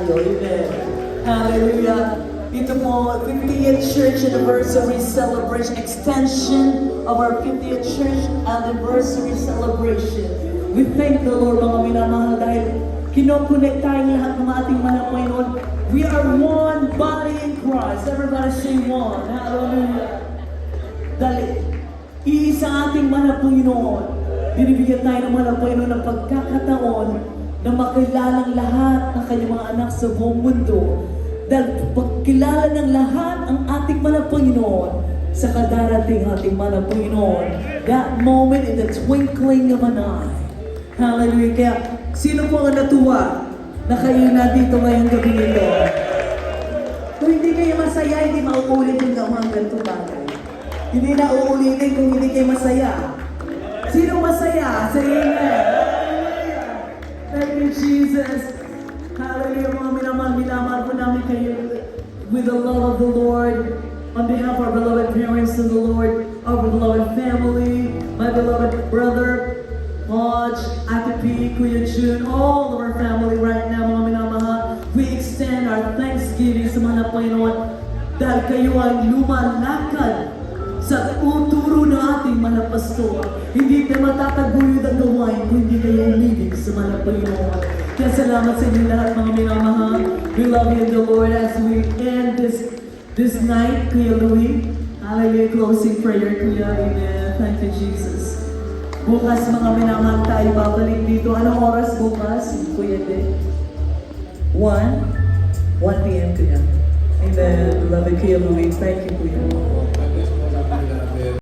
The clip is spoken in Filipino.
tayo. Amen. Hallelujah. Ito po, 50th Church Anniversary Celebration, extension of our 50th Church Anniversary Celebration. We thank the Lord, mga minamahal, dahil kinokonek tayo lahat ng ating mga Panginoon. We are one body in Christ. Everybody say one. Hallelujah. Dahil iisa ating mga Panginoon. Binibigyan tayo ng mga Panginoon ng pagkakataon na makilalang lahat ng kanyang mga anak sa buong mundo. Dahil pagkilala ng lahat ang ating mga Panginoon sa kadarating ating mga Panginoon. That moment in the twinkling of an eye. Hallelujah. Kaya sino po ang natuwa na kayo na dito ngayong gabi nito? Kung hindi kayo masaya, hindi mauulit yung mga ganito bagay. Hindi na uulitin kung hindi kayo masaya. Sino masaya? Say amen. Thank you, Jesus. Hallelujah, mga minamahal po namin kayo with the love of the Lord. On behalf of our beloved parents in the Lord, our beloved family, my beloved brother, Hodge, Ate P, Kuya June, all of our family right now, mga minamahal, we extend our thanksgiving sa mga Panginoon dahil kayo ay lumalakad sa uturo ng ating mga pastor. Hindi tayo matataguyod ang gawain kung hindi kayo umibig sa mga Panginoon. Kaya salamat sa inyo lahat, mga minamahal. We love you in the Lord as we end this night, Kuya Louie. Hallelujah, closing prayer, Kuya. Amen. Thank you, Jesus. Bukas, mga minamahal, tayo babalik dito. Anong oras bukas, Kuya De? 1 p.m. Kuya. Amen. Love you, Kuya Louie. Thank you, Kuya.